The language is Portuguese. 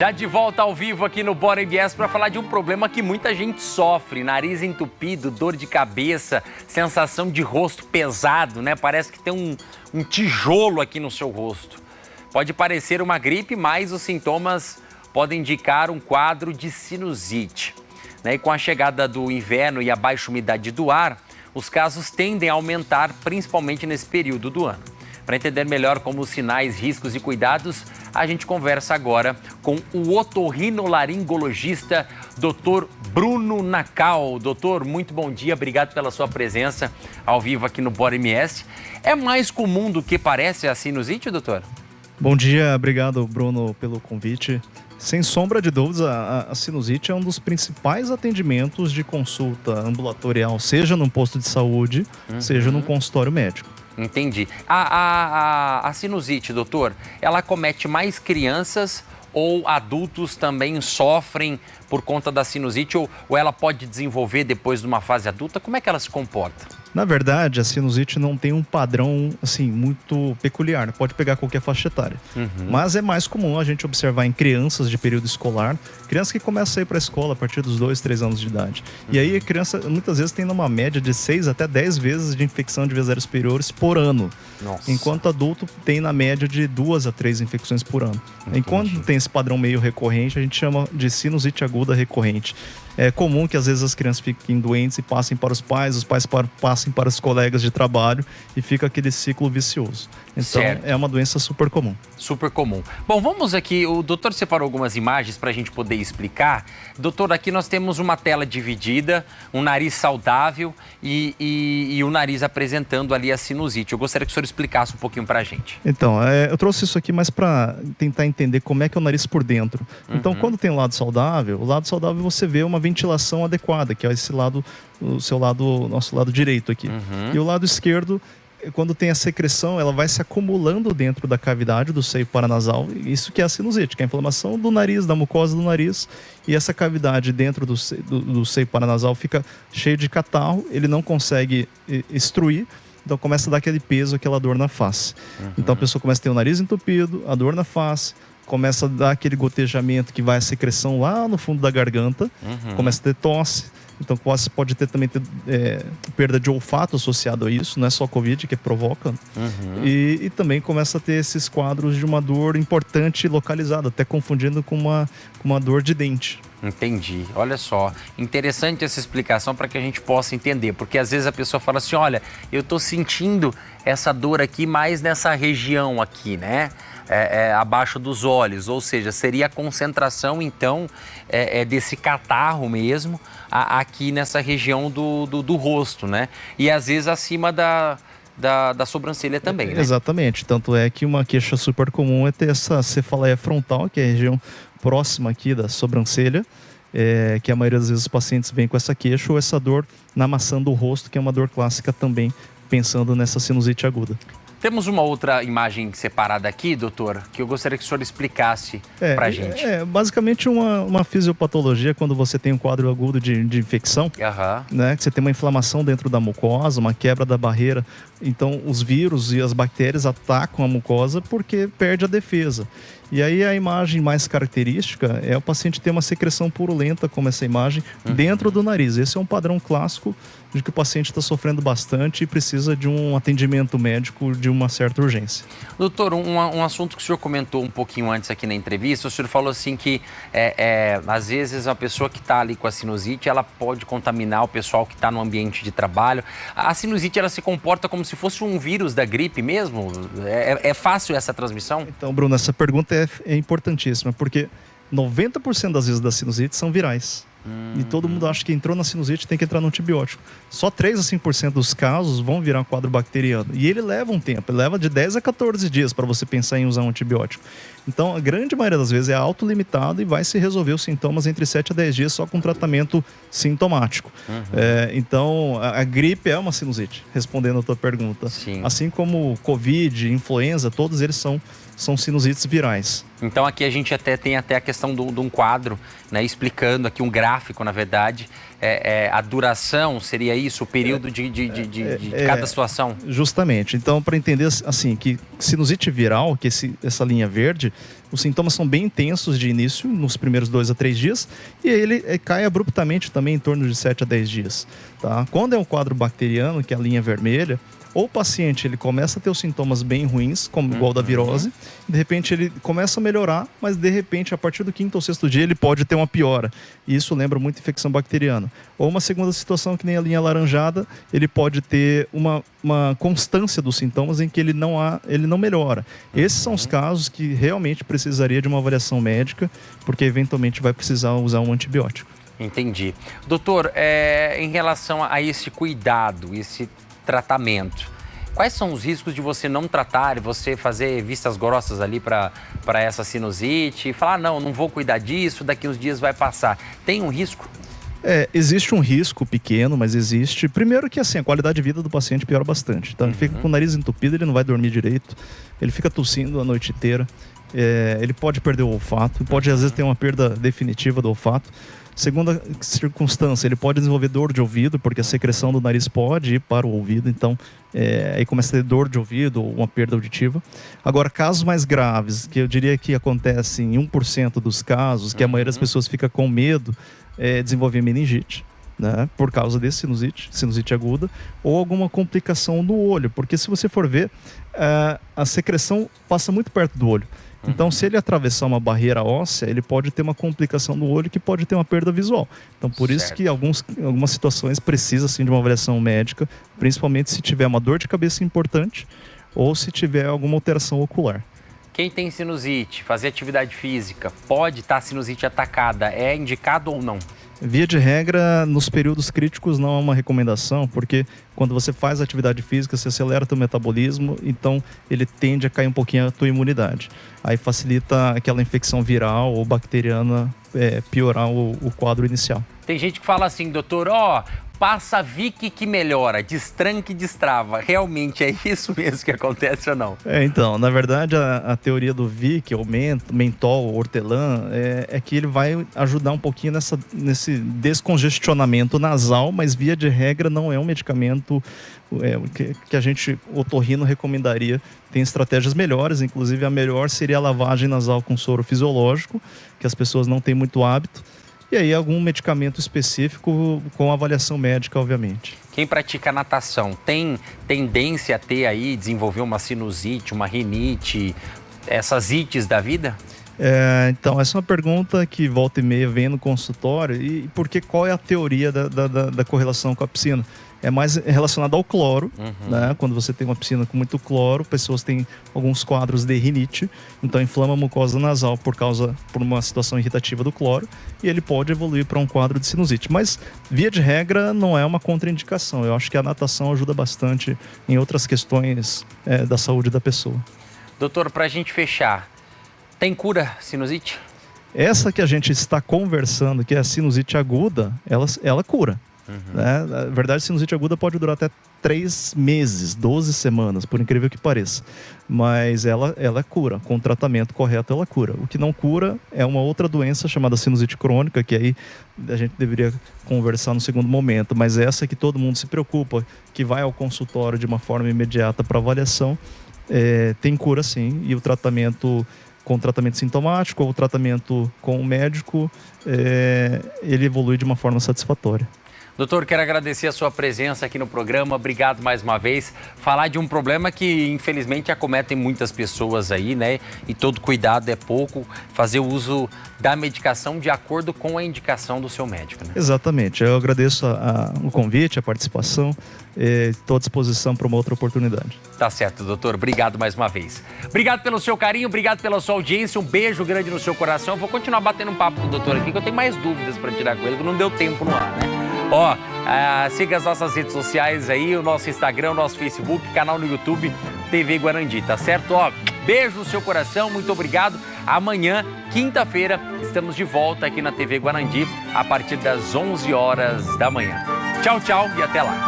Já de volta ao vivo aqui no Bora MBS para falar de um problema que muita gente sofre: nariz entupido, dor de cabeça, sensação de rosto pesado, né? Parece que tem um tijolo aqui no seu rosto. Pode parecer uma gripe, mas os sintomas podem indicar um quadro de sinusite, né? E com a chegada do inverno e a baixa umidade do ar, os casos tendem a aumentar, principalmente nesse período do ano. Para entender melhor como os sinais, riscos e cuidados, a gente conversa agora com o otorrinolaringologista Dr. Bruno Nacal. Doutor, muito bom dia, obrigado pela sua presença ao vivo aqui no Bora MS. É mais comum do que parece a sinusite, doutor? Bom dia, obrigado, Bruno, pelo convite. Sem sombra de dúvidas, a sinusite é um dos principais atendimentos de consulta ambulatorial, seja num posto de saúde, seja num consultório médico. Entendi. A sinusite, doutor, ela acomete mais crianças ou adultos também sofrem por conta da sinusite ou ela pode desenvolver depois de uma fase adulta? Como é que ela se comporta? Na verdade, a sinusite não tem um padrão assim muito peculiar, pode pegar qualquer faixa etária. Mas é mais comum a gente observar em crianças de período escolar, crianças que começam a ir para a escola a partir dos 2, 3 anos de idade. E aí a criança muitas vezes tem uma média de 6 até 10 vezes de infecção de vias aéreas superiores por ano. Nossa. Enquanto adulto tem na média de 2 a 3 infecções por ano. Entendi. Enquanto tem esse padrão meio recorrente, a gente chama de sinusite aguda recorrente. É comum que às vezes as crianças fiquem doentes e passem para os pais passem para os colegas de trabalho e fica aquele ciclo vicioso. Então, certo. É uma doença super comum. Super comum. Bom, vamos aqui, o doutor separou algumas imagens para a gente poder explicar. Doutor, aqui nós temos uma tela dividida, um nariz saudável e o nariz apresentando ali a sinusite. Eu gostaria que o senhor explicasse um pouquinho para a gente. Então, eu trouxe isso aqui mais para tentar entender como é que é o nariz por dentro. Então, quando tem o lado saudável você vê uma ventilação adequada, que é esse lado, nosso lado direito aqui. E o lado esquerdo, quando tem a secreção, ela vai se acumulando dentro da cavidade do seio paranasal. Isso que é a sinusite, que é a inflamação do nariz, da mucosa do nariz. E essa cavidade dentro do seio paranasal fica cheio de catarro, ele não consegue extruir. Então começa a dar aquele peso, aquela dor na face. Então a pessoa começa a ter o nariz entupido, a dor na face, começa a dar aquele gotejamento que vai a secreção lá no fundo da garganta, começa a ter tosse. Então pode ter também perda de olfato associado a isso, não é só Covid que provoca. E também começa a ter esses quadros de uma dor importante localizada, até confundindo com uma dor de dente. Entendi. Olha só, interessante essa explicação para que a gente possa entender, porque às vezes a pessoa fala assim, olha, eu tô sentindo essa dor aqui mais nessa região aqui, né? Abaixo dos olhos, ou seja, seria a concentração então desse catarro mesmo aqui nessa região do rosto, né? E às vezes acima da sobrancelha também, né? Exatamente, tanto é que uma queixa super comum é ter essa cefaleia frontal, que é a região próxima aqui da sobrancelha, que a maioria das vezes os pacientes vêm com essa queixa, ou essa dor na maçã do rosto, que é uma dor clássica também, pensando nessa sinusite aguda. Temos uma outra imagem separada aqui, doutor, que eu gostaria que o senhor explicasse pra gente. Basicamente uma fisiopatologia quando você tem um quadro agudo de infecção, né? Que você tem uma inflamação dentro da mucosa, uma quebra da barreira. Então os vírus e as bactérias atacam a mucosa porque perde a defesa. E aí a imagem mais característica é o paciente ter uma secreção purulenta, como essa imagem, dentro do nariz. Esse é um padrão clássico de que o paciente está sofrendo bastante e precisa de um atendimento médico de uma certa urgência. Doutor, um assunto que o senhor comentou um pouquinho antes aqui na entrevista, o senhor falou assim que às vezes a pessoa que está ali com a sinusite, ela pode contaminar o pessoal que está no ambiente de trabalho. A sinusite, ela se comporta como se fosse um vírus da gripe mesmo? É fácil essa transmissão? Então, Bruno, essa pergunta é importantíssima, porque 90% das vezes da sinusite são virais. E todo mundo acha que entrou na sinusite tem que entrar no antibiótico. Só 3 a 5% dos casos vão virar um quadro bacteriano. E ele leva um tempo, ele leva de 10 a 14 dias para você pensar em usar um antibiótico. Então, a grande maioria das vezes é autolimitado e vai se resolver os sintomas entre 7 a 10 dias só com tratamento sintomático. Então, a gripe é uma sinusite, respondendo a tua pergunta. Sim. Assim como Covid, influenza, todos eles são sinusites virais. Então aqui a gente tem a questão de um quadro, né, explicando aqui um gráfico, na verdade, a duração, seria isso, o período de cada situação? Justamente. Então, para entender assim, que sinusite viral, que essa linha verde, Os sintomas são bem intensos de início, nos primeiros 2 a 3 dias, e aí ele cai abruptamente também em torno de 7 a 10 dias. Tá? Quando é um quadro bacteriano, que é a linha vermelha, ou o paciente ele começa a ter os sintomas bem ruins, como igual da virose, de repente ele começa a melhorar, mas de repente a partir do 5º ou 6º dia ele pode ter uma piora. E isso lembra muito infecção bacteriana. Ou uma segunda situação que nem a linha alaranjada, ele pode ter uma constância dos sintomas em que ele não melhora. Esses são os casos que realmente precisaria de uma avaliação médica, porque eventualmente vai precisar usar um antibiótico. Entendi. Doutor, em relação a esse cuidado, esse tratamento, quais são os riscos de você não tratar e você fazer vistas grossas ali para essa sinusite e falar, não vou cuidar disso, daqui uns dias vai passar? Tem um risco? Existe um risco pequeno, mas existe. Primeiro que assim, a qualidade de vida do paciente piora bastante. Então ele fica com o nariz entupido, ele não vai dormir direito, ele fica tossindo a noite inteira, ele pode perder o olfato, pode às vezes ter uma perda definitiva do olfato. Segunda circunstância, ele pode desenvolver dor de ouvido, porque a secreção do nariz pode ir para o ouvido, então aí começa a ter dor de ouvido ou uma perda auditiva. Agora, casos mais graves, que eu diria que acontecem em 1% dos casos, que a maioria das pessoas fica com medo, desenvolver meningite, né, por causa desse sinusite aguda, ou alguma complicação no olho, porque se você for ver, a secreção passa muito perto do olho. Então, se ele atravessar uma barreira óssea, ele pode ter uma complicação no olho que pode ter uma perda visual. Então, por isso que algumas situações precisa sim de uma avaliação médica, principalmente se tiver uma dor de cabeça importante ou se tiver alguma alteração ocular. Quem tem sinusite, fazer atividade física, pode estar sinusite atacada, é indicado ou não? Via de regra, nos períodos críticos não é uma recomendação, porque quando você faz atividade física, você acelera o teu metabolismo, então ele tende a cair um pouquinho a tua imunidade. Aí facilita aquela infecção viral ou bacteriana piorar o quadro inicial. Tem gente que fala assim, doutor, passa Vick que melhora, destranca e destrava. Realmente é isso mesmo que acontece ou não? Então, na verdade, a teoria do Vick, ou mentol, hortelã, é que ele vai ajudar um pouquinho nesse descongestionamento nasal, mas via de regra não é um medicamento que a gente, otorrino, recomendaria. Tem estratégias melhores, inclusive a melhor seria a lavagem nasal com soro fisiológico, que as pessoas não têm muito hábito. E aí algum medicamento específico com avaliação médica, obviamente. Quem pratica natação tem tendência a ter aí, desenvolver uma sinusite, uma rinite, essas ites da vida? Então, essa é uma pergunta que volta e meia vem no consultório. E porque qual é a teoria da correlação com a piscina? É mais relacionado ao cloro, né? Quando você tem uma piscina com muito cloro, pessoas têm alguns quadros de rinite, então inflama a mucosa nasal por uma situação irritativa do cloro, e ele pode evoluir para um quadro de sinusite. Mas, via de regra, não é uma contraindicação. Eu acho que a natação ajuda bastante em outras questões da saúde da pessoa. Doutor, para a gente fechar, tem cura sinusite? Essa que a gente está conversando, que é a sinusite aguda, ela cura. Né? Na verdade, a sinusite aguda pode durar até 3 meses, 12 semanas, por incrível que pareça. Mas ela cura, com o tratamento correto ela cura. O que não cura é uma outra doença chamada sinusite crônica, que aí a gente deveria conversar no segundo momento. Mas essa que todo mundo se preocupa, que vai ao consultório de uma forma imediata para avaliação, tem cura sim, e o tratamento com tratamento sintomático ou tratamento com o médico, ele evolui de uma forma satisfatória. Doutor, quero agradecer a sua presença aqui no programa, obrigado mais uma vez. Falar de um problema que infelizmente acometem muitas pessoas aí, né? E todo cuidado é pouco, fazer o uso da medicação de acordo com a indicação do seu médico, né? Exatamente, eu agradeço o convite, a participação, estou à disposição para uma outra oportunidade. Tá certo, doutor, obrigado mais uma vez. Obrigado pelo seu carinho, obrigado pela sua audiência, um beijo grande no seu coração. Eu vou continuar batendo um papo com o doutor aqui, que eu tenho mais dúvidas para tirar com ele, que não deu tempo no ar, né? Siga as nossas redes sociais aí, o nosso Instagram, o nosso Facebook, canal no YouTube, TV Guarandi, tá certo? Beijo no seu coração, muito obrigado. Amanhã, quinta-feira, estamos de volta aqui na TV Guarandi, a partir das 11 horas da manhã. Tchau, tchau e até lá.